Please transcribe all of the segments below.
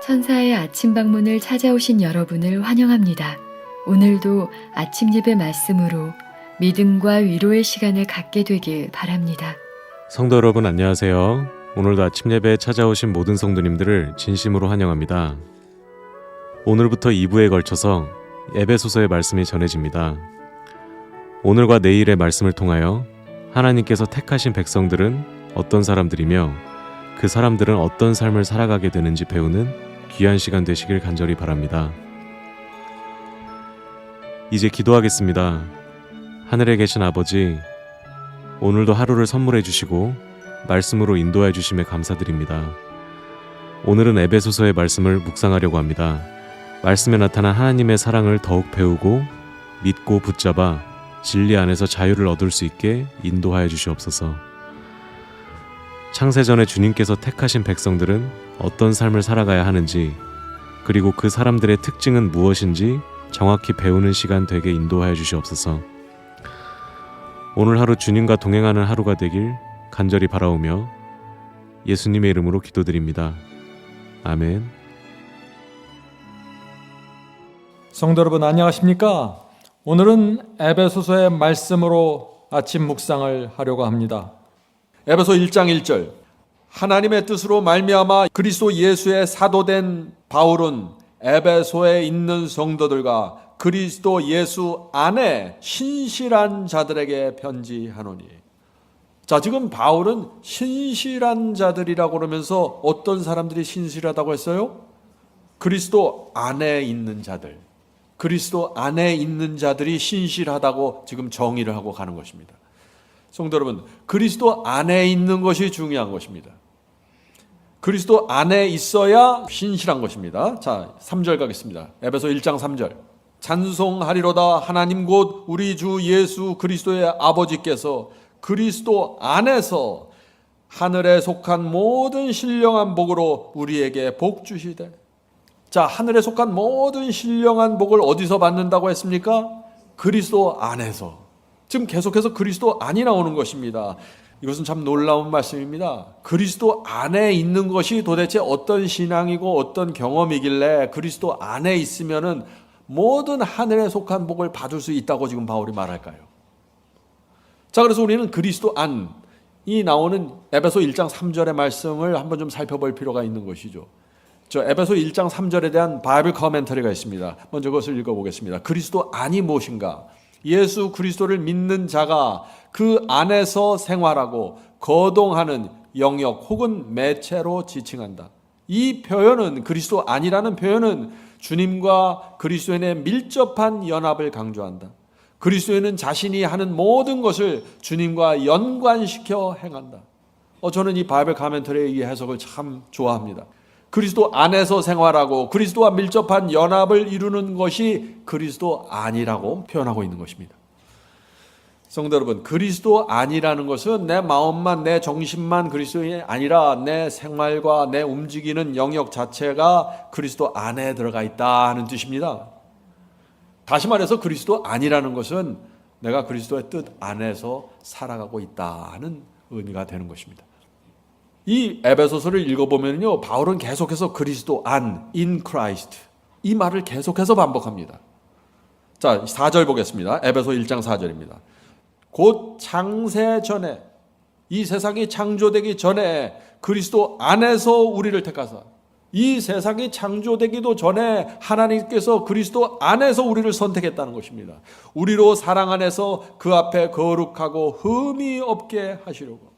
천사의 아침 방문을 찾아오신 여러분을 환영합니다. 오늘도 아침 예배 말씀으로 믿음과 위로의 시간을 갖게 되길 바랍니다. 성도 여러분 안녕하세요. 오늘도 아침 예배에 찾아오신 모든 성도님들을 진심으로 환영합니다. 오늘부터 2부에 걸쳐서 에베소서의 말씀이 전해집니다. 오늘과 내일의 말씀을 통하여 하나님께서 택하신 백성들은 어떤 사람들이며 그 사람들은 어떤 삶을 살아가게 되는지 배우는 귀한 시간 되시길 간절히 바랍니다. 이제 기도하겠습니다. 하늘에 계신 아버지, 오늘도 하루를 선물해 주시고 말씀으로 인도해 주심에 감사드립니다. 오늘은 에베소서의 말씀을 묵상하려고 합니다. 말씀에 나타난 하나님의 사랑을 더욱 배우고 믿고 붙잡아 진리 안에서 자유를 얻을 수 있게 인도하여 주시옵소서. 창세전에 주님께서 택하신 백성들은 어떤 삶을 살아가야 하는지, 그리고 그 사람들의 특징은 무엇인지 정확히 배우는 시간 되게 인도하여 주시옵소서. 오늘 하루 주님과 동행하는 하루가 되길 간절히 바라오며 예수님의 이름으로 기도드립니다. 아멘. 성도 여러분 안녕하십니까? 오늘은 에베소서의 말씀으로 아침 묵상을 하려고 합니다. 에베소 1장 1절, 하나님의 뜻으로 말미암아 그리스도 예수의 사도된 바울은 에베소에 있는 성도들과 그리스도 예수 안에 신실한 자들에게 편지하노니. 자, 지금 바울은 신실한 자들이라고 그러면서 어떤 사람들이 신실하다고 했어요? 그리스도 안에 있는 자들, 그리스도 안에 있는 자들이 신실하다고 지금 정의를 하고 가는 것입니다. 성도 여러분, 그리스도 안에 있는 것이 중요한 것입니다. 그리스도 안에 있어야 신실한 것입니다. 자, 3절 가겠습니다. 에베소 1장 3절. 찬송하리로다 하나님 곧 우리 주 예수 그리스도의 아버지께서 그리스도 안에서 하늘에 속한 모든 신령한 복으로 우리에게 복 주시되. 자, 하늘에 속한 모든 신령한 복을 어디서 받는다고 했습니까? 그리스도 안에서. 지금 계속해서 그리스도 안이 나오는 것입니다. 이것은 참 놀라운 말씀입니다. 그리스도 안에 있는 것이 도대체 어떤 신앙이고 어떤 경험이길래 그리스도 안에 있으면은 모든 하늘에 속한 복을 받을 수 있다고 지금 바울이 말할까요? 자, 그래서 우리는 그리스도 안이 나오는 에베소 1장 3절의 말씀을 한번 좀 살펴볼 필요가 있는 것이죠. 저 에베소 1장 3절에 대한 바이블 커멘터리가 있습니다. 먼저 그것을 읽어보겠습니다. 그리스도 안이 무엇인가? 예수 그리스도를 믿는 자가 그 안에서 생활하고 거동하는 영역 혹은 매체로 지칭한다. 이 표현은, 그리스도 안이라는 표현은 주님과 그리스도인의 밀접한 연합을 강조한다. 그리스도인은 자신이 하는 모든 것을 주님과 연관시켜 행한다. 저는 이 바이블 커멘터리의 이 해석을 참 좋아합니다. 그리스도 안에서 생활하고 그리스도와 밀접한 연합을 이루는 것이 그리스도 안이라고 표현하고 있는 것입니다. 성도 여러분, 그리스도 안이라는 것은 내 마음만, 내 정신만 그리스도인이 아니라 내 생활과 내 움직이는 영역 자체가 그리스도 안에 들어가 있다 하는 뜻입니다. 다시 말해서 그리스도 안이라는 것은 내가 그리스도의 뜻 안에서 살아가고 있다는 의미가 되는 것입니다. 이 에베소서를 읽어보면요, 바울은 계속해서 그리스도 안, in Christ, 이 말을 계속해서 반복합니다. 자, 4절 보겠습니다. 에베소 1장 4절입니다. 곧 창세 전에, 이 세상이 창조되기 전에 그리스도 안에서 우리를 택하사, 이 세상이 창조되기도 전에 하나님께서 그리스도 안에서 우리를 선택했다는 것입니다. 우리로 사랑 안에서 그 앞에 거룩하고 흠이 없게 하시려고.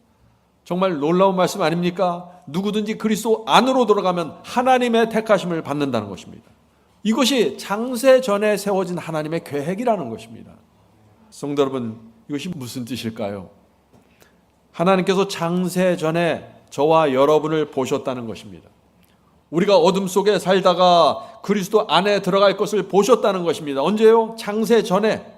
정말 놀라운 말씀 아닙니까? 누구든지 그리스도 안으로 들어가면 하나님의 택하심을 받는다는 것입니다. 이것이 창세 전에 세워진 하나님의 계획이라는 것입니다. 성도 여러분, 이것이 무슨 뜻일까요? 하나님께서 창세 전에 저와 여러분을 보셨다는 것입니다. 우리가 어둠 속에 살다가 그리스도 안에 들어갈 것을 보셨다는 것입니다. 언제요? 창세 전에.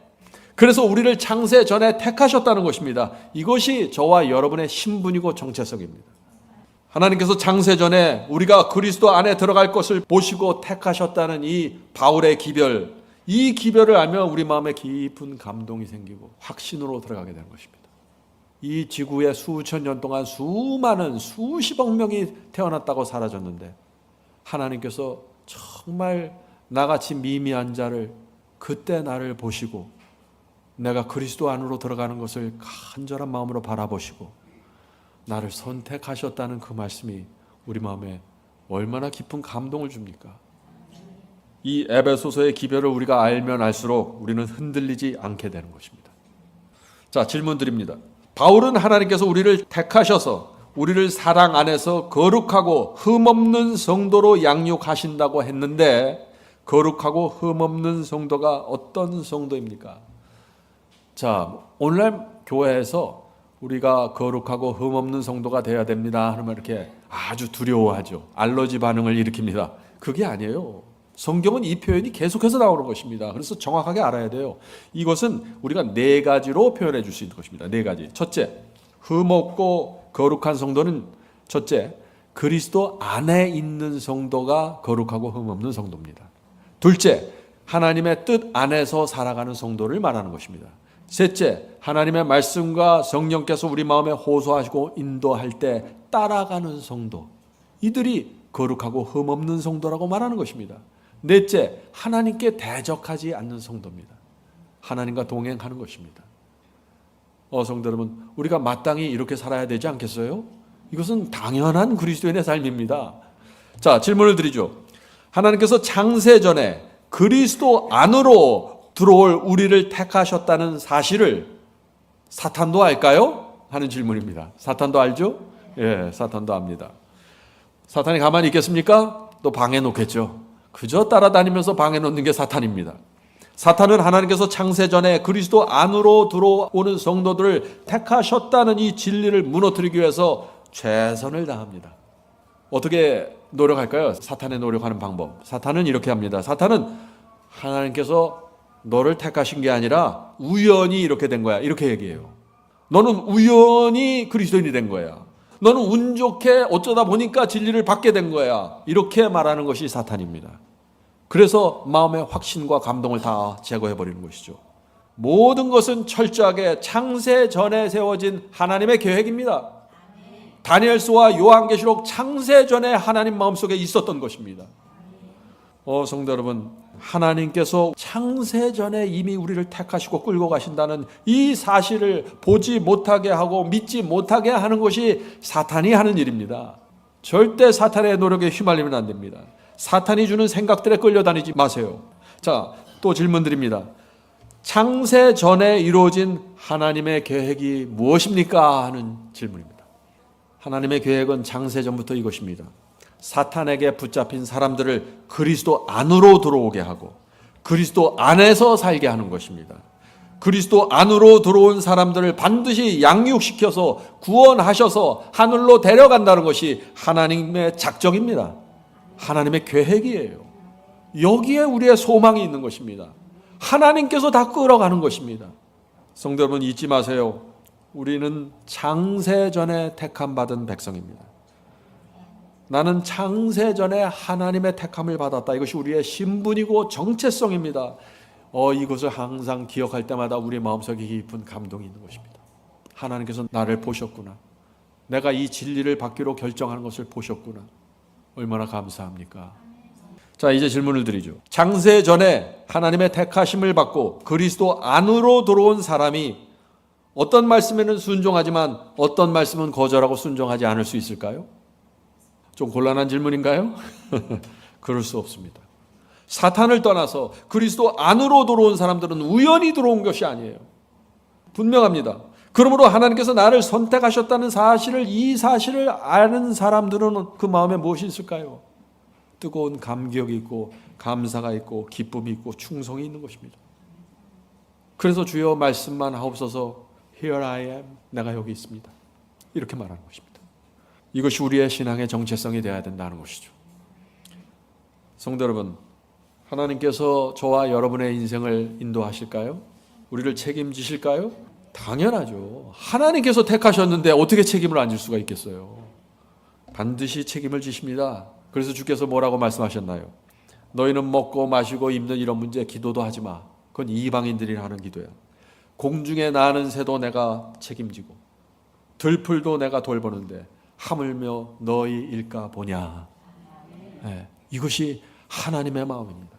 그래서 우리를 창세 전에 택하셨다는 것입니다. 이것이 저와 여러분의 신분이고 정체성입니다. 하나님께서 창세 전에 우리가 그리스도 안에 들어갈 것을 보시고 택하셨다는 이 바울의 기별, 이 기별을 알면 우리 마음에 깊은 감동이 생기고 확신으로 들어가게 되는 것입니다. 이 지구에 수천 년 동안 수많은 수십억 명이 태어났다고 사라졌는데 하나님께서 정말 나같이 미미한 자를 그때 나를 보시고 내가 그리스도 안으로 들어가는 것을 간절한 마음으로 바라보시고 나를 선택하셨다는 그 말씀이 우리 마음에 얼마나 깊은 감동을 줍니까? 이 에베소서의 기별을 우리가 알면 알수록 우리는 흔들리지 않게 되는 것입니다. 자, 질문 드립니다. 바울은 하나님께서 우리를 택하셔서 우리를 사랑 안에서 거룩하고 흠없는 성도로 양육하신다고 했는데 거룩하고 흠없는 성도가 어떤 성도입니까? 자, 오늘날 교회에서 우리가 거룩하고 흠없는 성도가 되어야 됩니다 하면 이렇게 아주 두려워하죠. 알러지 반응을 일으킵니다. 그게 아니에요. 성경은 이 표현이 계속해서 나오는 것입니다. 그래서 정확하게 알아야 돼요. 이것은 우리가 4가지로 표현해 줄 수 있는 것입니다. 4가지. 첫째, 흠없고 거룩한 성도는 첫째, 그리스도 안에 있는 성도가 거룩하고 흠없는 성도입니다. 둘째, 하나님의 뜻 안에서 살아가는 성도를 말하는 것입니다. 셋째, 하나님의 말씀과 성령께서 우리 마음에 호소하시고 인도할 때 따라가는 성도. 이들이 거룩하고 흠없는 성도라고 말하는 것입니다. 넷째, 하나님께 대적하지 않는 성도입니다. 하나님과 동행하는 것입니다. 성도 여러분, 우리가 마땅히 이렇게 살아야 되지 않겠어요? 이것은 당연한 그리스도인의 삶입니다. 자, 질문을 드리죠. 하나님께서 창세 전에 그리스도 안으로 들어올 우리를 택하셨다는 사실을 사탄도 알까요? 하는 질문입니다. 사탄도 알죠? 예, 사탄도 압니다. 사탄이 가만히 있겠습니까? 또 방해 놓겠죠. 그저 따라다니면서 방해 놓는 게 사탄입니다. 사탄은 하나님께서 창세 전에 그리스도 안으로 들어오는 성도들을 택하셨다는 이 진리를 무너뜨리기 위해서 최선을 다합니다. 어떻게 노력할까요? 사탄의 노력하는 방법. 사탄은 이렇게 합니다. 사탄은 하나님께서 너를 택하신 게 아니라 우연히 이렇게 된 거야. 이렇게 얘기해요. 너는 우연히 그리스도인이 된 거야. 너는 운 좋게 어쩌다 보니까 진리를 받게 된 거야. 이렇게 말하는 것이 사탄입니다. 그래서 마음의 확신과 감동을 다 제거해버리는 것이죠. 모든 것은 철저하게 창세 전에 세워진 하나님의 계획입니다. 다니엘서와 요한계시록 창세 전에 하나님 마음속에 있었던 것입니다. 성도 여러분, 하나님께서 창세 전에 이미 우리를 택하시고 끌고 가신다는 이 사실을 보지 못하게 하고 믿지 못하게 하는 것이 사탄이 하는 일입니다. 절대 사탄의 노력에 휘말리면 안 됩니다. 사탄이 주는 생각들에 끌려다니지 마세요. 자, 또 질문 드립니다. 창세 전에 이루어진 하나님의 계획이 무엇입니까? 하는 질문입니다. 하나님의 계획은 창세 전부터 이것입니다. 사탄에게 붙잡힌 사람들을 그리스도 안으로 들어오게 하고 그리스도 안에서 살게 하는 것입니다. 그리스도 안으로 들어온 사람들을 반드시 양육시켜서 구원하셔서 하늘로 데려간다는 것이 하나님의 작정입니다. 하나님의 계획이에요. 여기에 우리의 소망이 있는 것입니다. 하나님께서 다 끌어가는 것입니다. 성도 여러분, 잊지 마세요. 우리는 창세 전에 택함 받은 백성입니다. 나는 창세 전에 하나님의 택함을 받았다. 이것이 우리의 신분이고 정체성입니다. 이것을 항상 기억할 때마다 우리 마음속에 깊은 감동이 있는 것입니다. 하나님께서 나를 보셨구나. 내가 이 진리를 받기로 결정하는 것을 보셨구나. 얼마나 감사합니까? 자, 이제 질문을 드리죠. 창세 전에 하나님의 택하심을 받고 그리스도 안으로 들어온 사람이 어떤 말씀에는 순종하지만 어떤 말씀은 거절하고 순종하지 않을 수 있을까요? 좀 곤란한 질문인가요? 그럴 수 없습니다. 사탄을 떠나서 그리스도 안으로 들어온 사람들은 우연히 들어온 것이 아니에요. 분명합니다. 그러므로 하나님께서 나를 선택하셨다는 사실을, 이 사실을 아는 사람들은 그 마음에 무엇이 있을까요? 뜨거운 감격이 있고 감사가 있고 기쁨이 있고 충성이 있는 것입니다. 그래서 주여 말씀만 하옵소서. Here I am. 내가 여기 있습니다. 이렇게 말하는 것입니다. 이것이 우리의 신앙의 정체성이 되어야 된다는 것이죠. 성도 여러분, 하나님께서 저와 여러분의 인생을 인도하실까요? 우리를 책임지실까요? 당연하죠. 하나님께서 택하셨는데 어떻게 책임을 안 질 수가 있겠어요? 반드시 책임을 지십니다. 그래서 주께서 뭐라고 말씀하셨나요? 너희는 먹고 마시고 입는 이런 문제 기도도 하지 마. 그건 이방인들이 하는 기도야. 공중에 나는 새도 내가 책임지고 들풀도 내가 돌보는데 하물며 너희 일까 보냐. 네. 이것이 하나님의 마음입니다.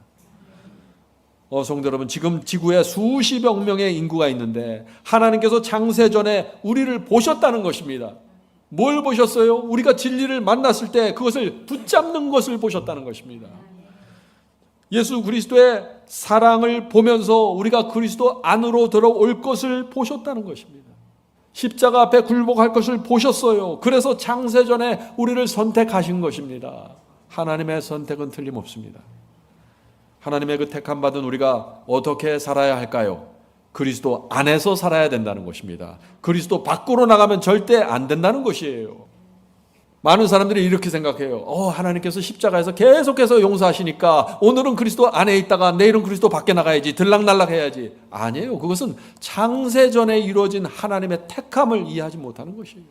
성도 여러분, 지금 지구에 수십억 명의 인구가 있는데 하나님께서 창세전에 우리를 보셨다는 것입니다. 뭘 보셨어요? 우리가 진리를 만났을 때 그것을 붙잡는 것을 보셨다는 것입니다. 예수 그리스도의 사랑을 보면서 우리가 그리스도 안으로 들어올 것을 보셨다는 것입니다. 십자가 앞에 굴복할 것을 보셨어요. 그래서 창세전에 우리를 선택하신 것입니다. 하나님의 선택은 틀림없습니다. 하나님의 그 택함 받은 우리가 어떻게 살아야 할까요? 그리스도 안에서 살아야 된다는 것입니다. 그리스도 밖으로 나가면 절대 안 된다는 것이에요. 많은 사람들이 이렇게 생각해요. 하나님께서 십자가에서 계속해서 용서하시니까 오늘은 그리스도 안에 있다가 내일은 그리스도 밖에 나가야지, 들락날락 해야지. 아니에요. 그것은 창세전에 이루어진 하나님의 택함을 이해하지 못하는 것이에요.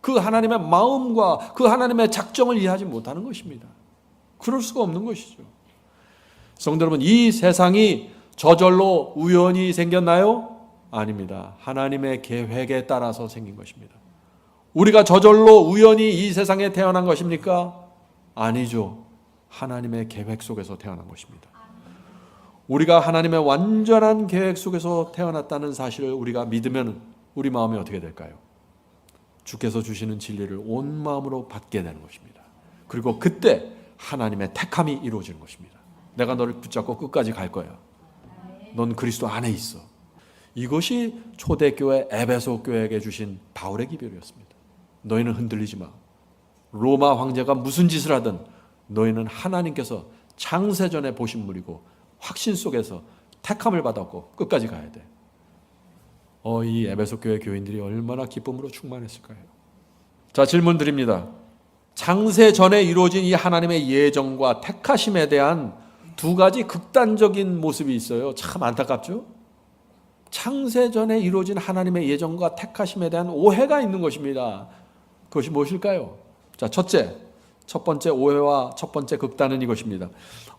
그 하나님의 마음과 그 하나님의 작정을 이해하지 못하는 것입니다. 그럴 수가 없는 것이죠. 성도 여러분, 이 세상이 저절로 우연히 생겼나요? 아닙니다. 하나님의 계획에 따라서 생긴 것입니다. 우리가 저절로 우연히 이 세상에 태어난 것입니까? 아니죠. 하나님의 계획 속에서 태어난 것입니다. 우리가 하나님의 완전한 계획 속에서 태어났다는 사실을 우리가 믿으면 우리 마음이 어떻게 될까요? 주께서 주시는 진리를 온 마음으로 받게 되는 것입니다. 그리고 그때 하나님의 택함이 이루어지는 것입니다. 내가 너를 붙잡고 끝까지 갈 거야. 넌 그리스도 안에 있어. 이것이 초대교회 에베소 교회에게 주신 바울의 기별이었습니다. 너희는 흔들리지 마. 로마 황제가 무슨 짓을 하든 너희는 하나님께서 창세전에 보신 물이고 확신 속에서 택함을 받았고 끝까지 가야 돼. 이 에베소 교회 교인들이 얼마나 기쁨으로 충만했을까요? 자, 질문 드립니다. 창세전에 이루어진 이 하나님의 예정과 택하심에 대한 두 가지 극단적인 모습이 있어요. 참 안타깝죠? 창세전에 이루어진 하나님의 예정과 택하심에 대한 오해가 있는 것입니다. 그것이 무엇일까요? 자, 첫 번째 오해와 첫 번째 극단은 이것입니다.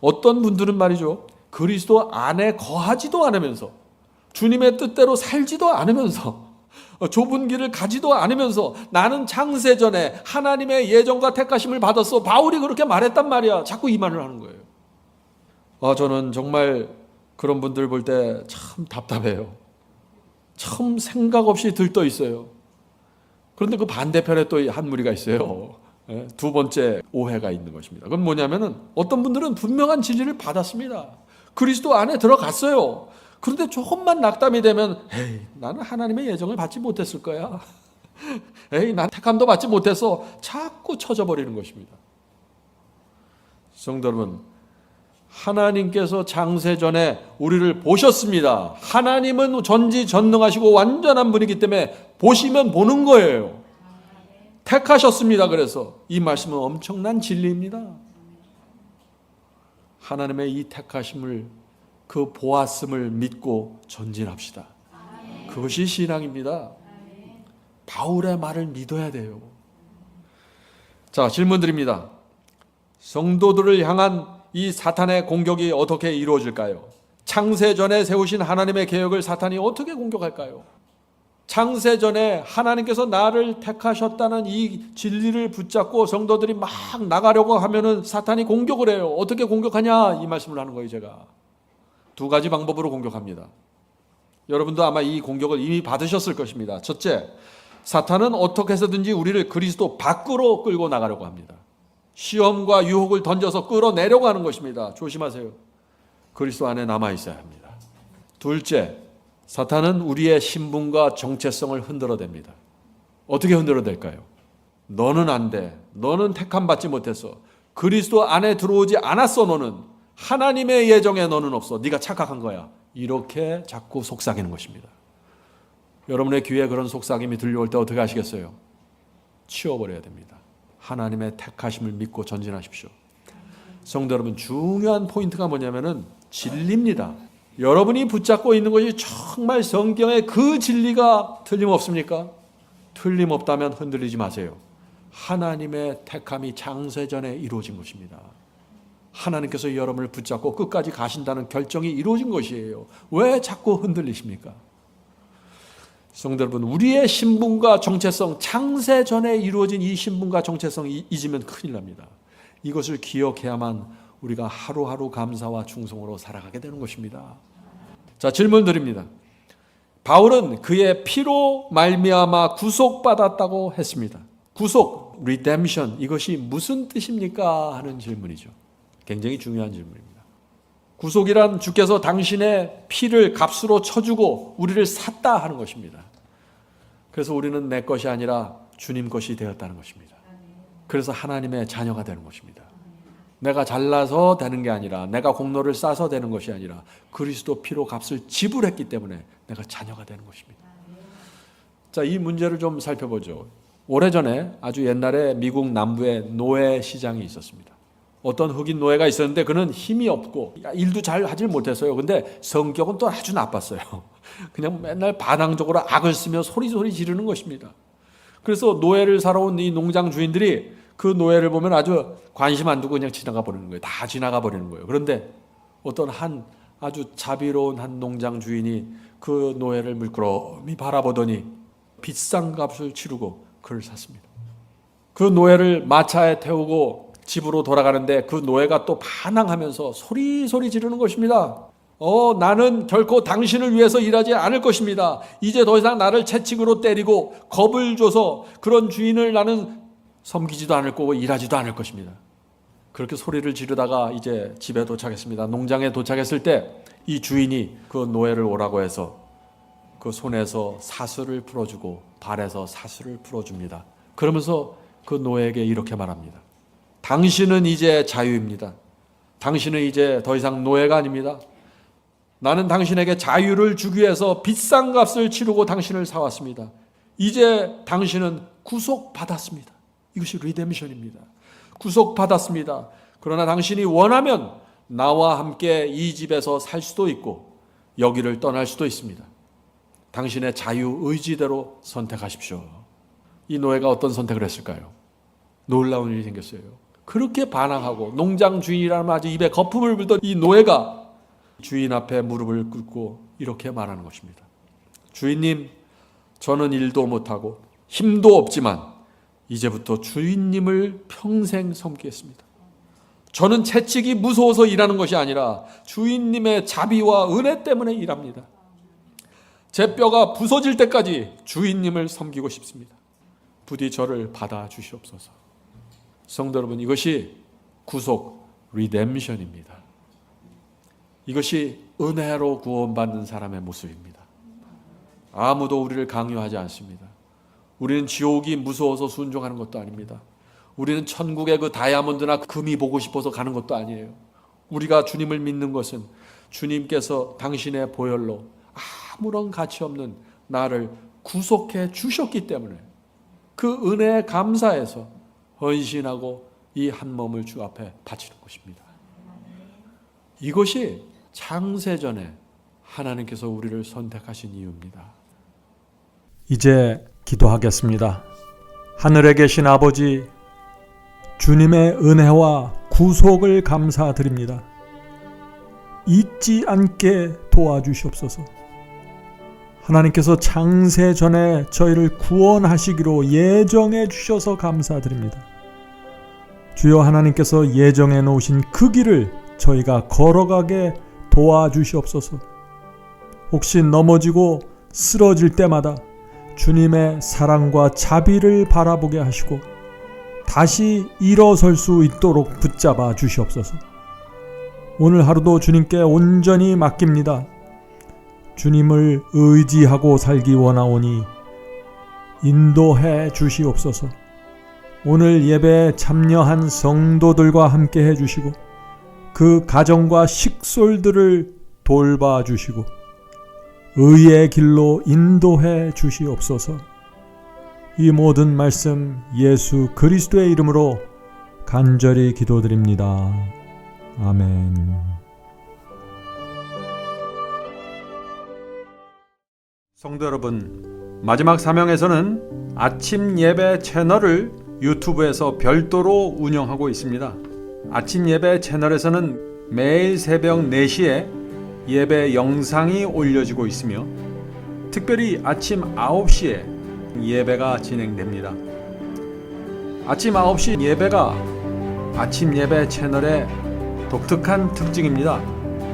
어떤 분들은 말이죠, 그리스도 안에 거하지도 않으면서 주님의 뜻대로 살지도 않으면서 좁은 길을 가지도 않으면서 나는 창세전에 하나님의 예정과 택하심을 받았어. 바울이 그렇게 말했단 말이야. 자꾸 이 말을 하는 거예요. 저는 정말 그런 분들 볼 때 참 답답해요. 참 생각 없이 들떠 있어요. 그런데 그 반대편에 또 한 무리가 있어요. 두 번째 오해가 있는 것입니다. 그건 뭐냐면은 어떤 분들은 분명한 진리를 받았습니다. 그리스도 안에 들어갔어요. 그런데 조금만 낙담이 되면 나는 하나님의 예정을 받지 못했을 거야. 난 택함도 받지 못해서 자꾸 쳐져버리는 것입니다. 성도 여러분, 하나님께서 창세전에 우리를 보셨습니다. 하나님은 전지전능하시고 완전한 분이기 때문에 보시면 보는 거예요. 택하셨습니다. 그래서 이 말씀은 엄청난 진리입니다. 하나님의 이 택하심을, 그 보았음을 믿고 전진합시다. 그것이 신앙입니다. 바울의 말을 믿어야 돼요. 자, 질문 드립니다. 성도들을 향한 이 사탄의 공격이 어떻게 이루어질까요? 창세전에 세우신 하나님의 계획을 사탄이 어떻게 공격할까요? 창세전에 하나님께서 나를 택하셨다는 이 진리를 붙잡고 성도들이 막 나가려고 하면은 사탄이 공격을 해요. 어떻게 공격하냐? 이 말씀을 하는 거예요, 제가. 두 가지 방법으로 공격합니다. 여러분도 아마 이 공격을 이미 받으셨을 것입니다. 첫째, 사탄은 어떻게 해서든지 우리를 그리스도 밖으로 끌고 나가려고 합니다. 시험과 유혹을 던져서 끌어내려고 하는 것입니다. 조심하세요. 그리스도 안에 남아 있어야 합니다. 둘째, 사탄은 우리의 신분과 정체성을 흔들어댑니다. 어떻게 흔들어댈까요? 너는 안 돼. 너는 택함 받지 못했어. 그리스도 안에 들어오지 않았어. 너는 하나님의 예정에 너는 없어. 네가 착각한 거야. 이렇게 자꾸 속삭이는 것입니다. 여러분의 귀에 그런 속삭임이 들려올 때 어떻게 하시겠어요? 치워버려야 됩니다. 하나님의 택하심을 믿고 전진하십시오. 성도 여러분, 중요한 포인트가 뭐냐면은 진리입니다. 여러분이 붙잡고 있는 것이 정말 성경의 그 진리가 틀림없습니까? 틀림없다면 흔들리지 마세요. 하나님의 택함이 창세전에 이루어진 것입니다. 하나님께서 여러분을 붙잡고 끝까지 가신다는 결정이 이루어진 것이에요. 왜 자꾸 흔들리십니까? 성도 여러분, 우리의 신분과 정체성, 창세전에 이루어진 이 신분과 정체성이 잊으면 큰일 납니다. 이것을 기억해야만 우리가 하루하루 감사와 충성으로 살아가게 되는 것입니다. 자, 질문 드립니다. 바울은 그의 피로 말미암아 구속받았다고 했습니다. 구속, redemption, 이것이 무슨 뜻입니까? 하는 질문이죠. 굉장히 중요한 질문입니다. 구속이란 주께서 당신의 피를 값으로 쳐주고 우리를 샀다 하는 것입니다. 그래서 우리는 내 것이 아니라 주님 것이 되었다는 것입니다. 그래서 하나님의 자녀가 되는 것입니다. 내가 잘나서 되는 게 아니라, 내가 공로를 쌓아서 되는 것이 아니라 그리스도 피로 값을 지불했기 때문에 내가 자녀가 되는 것입니다. 자, 이 문제를 좀 살펴보죠. 오래전에, 아주 옛날에 미국 남부에 노예 시장이 있었습니다. 어떤 흑인 노예가 있었는데 그는 힘이 없고 일도 잘 하질 못했어요. 근데 성격은 또 아주 나빴어요. 그냥 맨날 반항적으로 악을 쓰며 소리 지르는 것입니다. 그래서 노예를 사러 온 이 농장 주인들이 그 노예를 보면 아주 관심 안 두고 그냥 지나가 버리는 거예요. 다 지나가 버리는 거예요. 그런데 어떤 아주 자비로운 한 농장 주인이 그 노예를 물끄러미 바라보더니 비싼 값을 치르고 그를 샀습니다. 그 노예를 마차에 태우고 집으로 돌아가는데 그 노예가 또 반항하면서 소리 지르는 것입니다. 나는 결코 당신을 위해서 일하지 않을 것입니다. 이제 더 이상 나를 채찍으로 때리고 겁을 줘서 그런 주인을 나는 섬기지도 않을 거고 일하지도 않을 것입니다. 그렇게 소리를 지르다가 이제 집에 도착했습니다. 농장에 도착했을 때 이 주인이 그 노예를 오라고 해서 그 손에서 사슬을 풀어주고 발에서 사슬을 풀어줍니다. 그러면서 그 노예에게 이렇게 말합니다. 당신은 이제 자유입니다. 당신은 이제 더 이상 노예가 아닙니다. 나는 당신에게 자유를 주기 위해서 비싼 값을 치르고 당신을 사왔습니다. 이제 당신은 구속받았습니다. 이것이 리뎀션입니다. 구속받았습니다. 그러나 당신이 원하면 나와 함께 이 집에서 살 수도 있고 여기를 떠날 수도 있습니다. 당신의 자유 의지대로 선택하십시오. 이 노예가 어떤 선택을 했을까요? 놀라운 일이 생겼어요. 그렇게 반항하고 농장 주인이라면 아주 입에 거품을 불던 이 노예가 주인 앞에 무릎을 꿇고 이렇게 말하는 것입니다. 주인님, 저는 일도 못하고 힘도 없지만 이제부터 주인님을 평생 섬기겠습니다. 저는 채찍이 무서워서 일하는 것이 아니라 주인님의 자비와 은혜 때문에 일합니다. 제 뼈가 부서질 때까지 주인님을 섬기고 싶습니다. 부디 저를 받아주시옵소서. 성도 여러분, 이것이 구속, 리뎀션입니다. 이것이 은혜로 구원받는 사람의 모습입니다. 아무도 우리를 강요하지 않습니다. 우리는 지옥이 무서워서 순종하는 것도 아닙니다. 우리는 천국의 그 다이아몬드나 금이 보고 싶어서 가는 것도 아니에요. 우리가 주님을 믿는 것은 주님께서 당신의 보혈로 아무런 가치 없는 나를 구속해 주셨기 때문에 그 은혜에 감사해서 헌신하고 이 한 몸을 주 앞에 바치는 것입니다. 이것이 창세전에 하나님께서 우리를 선택하신 이유입니다. 이제 기도하겠습니다. 하늘에 계신 아버지, 주님의 은혜와 구속을 감사드립니다. 잊지 않게 도와주시옵소서. 하나님께서 창세전에 저희를 구원하시기로 예정해 주셔서 감사드립니다. 주여, 하나님께서 예정해 놓으신 그 길을 저희가 걸어가게 도와주시옵소서. 혹시 넘어지고 쓰러질 때마다 주님의 사랑과 자비를 바라보게 하시고 다시 일어설 수 있도록 붙잡아 주시옵소서. 오늘 하루도 주님께 온전히 맡깁니다. 주님을 의지하고 살기 원하오니 인도해 주시옵소서. 오늘 예배에 참여한 성도들과 함께 해주시고 그 가정과 식솔들을 돌봐 주시고 의의 길로 인도해 주시옵소서. 이 모든 말씀 예수 그리스도의 이름으로 간절히 기도드립니다. 아멘. 성도 여러분, 마지막 사명에서는 아침 예배 채널을 유튜브에서 별도로 운영하고 있습니다. 아침 예배 채널에서는 매일 새벽 4시에 예배 영상이 올려지고 있으며 특별히 아침 9시에 예배가 진행됩니다. 아침 9시 예배가 아침 예배 채널의 독특한 특징입니다.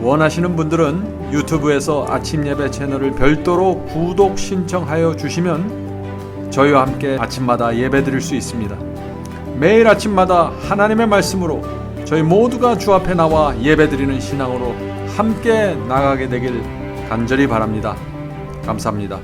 원하시는 분들은 유튜브에서 아침 예배 채널을 별도로 구독 신청하여 주시면 저희와 함께 아침마다 예배 드릴 수 있습니다. 매일 아침마다 하나님의 말씀으로 저희 모두가 주 앞에 나와 예배 드리는 신앙으로 함께 나가게 되길 간절히 바랍니다. 감사합니다.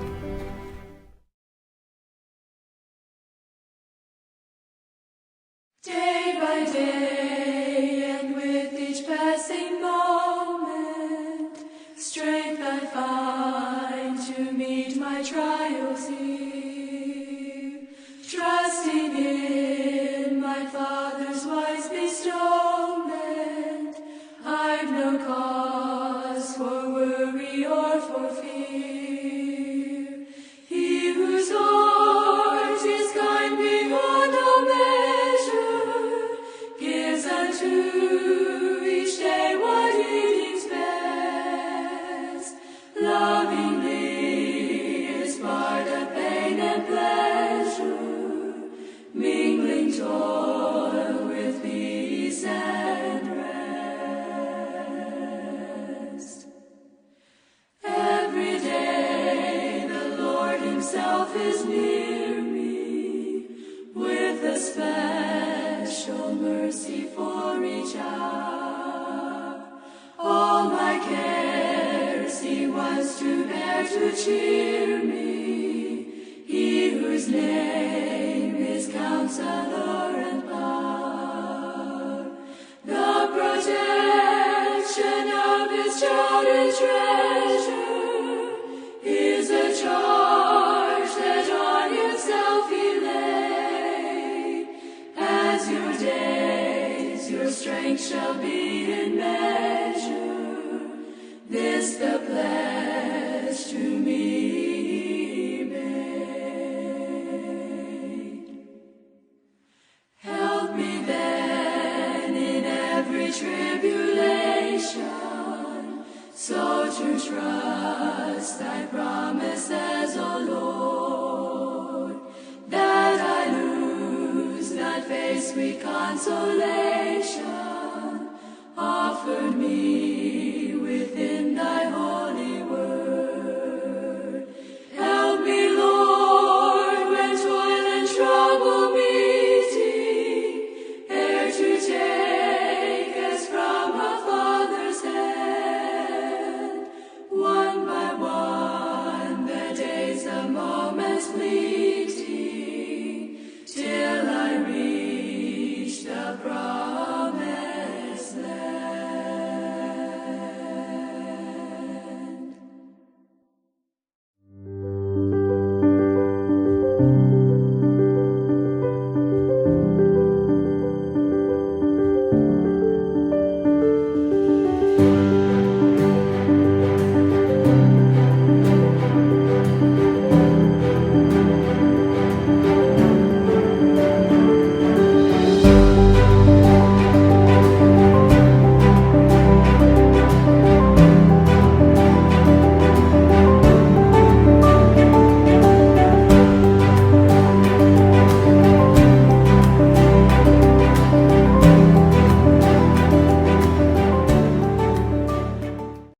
Day by day, and with each passing moment, strength I find to meet my trials here. Trusting in my Father's wise bestowment, I've no cause for worry or for fear. He whose heart is kind beyond all measure gives unto each day what he deems best. Lovingly is part of pain and pleasure, mingling toil with peace and rest. Every day the Lord himself is near me, with a special mercy for each hour. All my cares he wants to bear to cheer me, he whose name is Counselor and Power. The protection of his child and treasure is a charge that on himself he laid. As your days, your strength shall be in measure. This the pledge to me he made. Help me then in every tribulation, so to trust thy promises, O Lord, that I lose not face sweet consolation.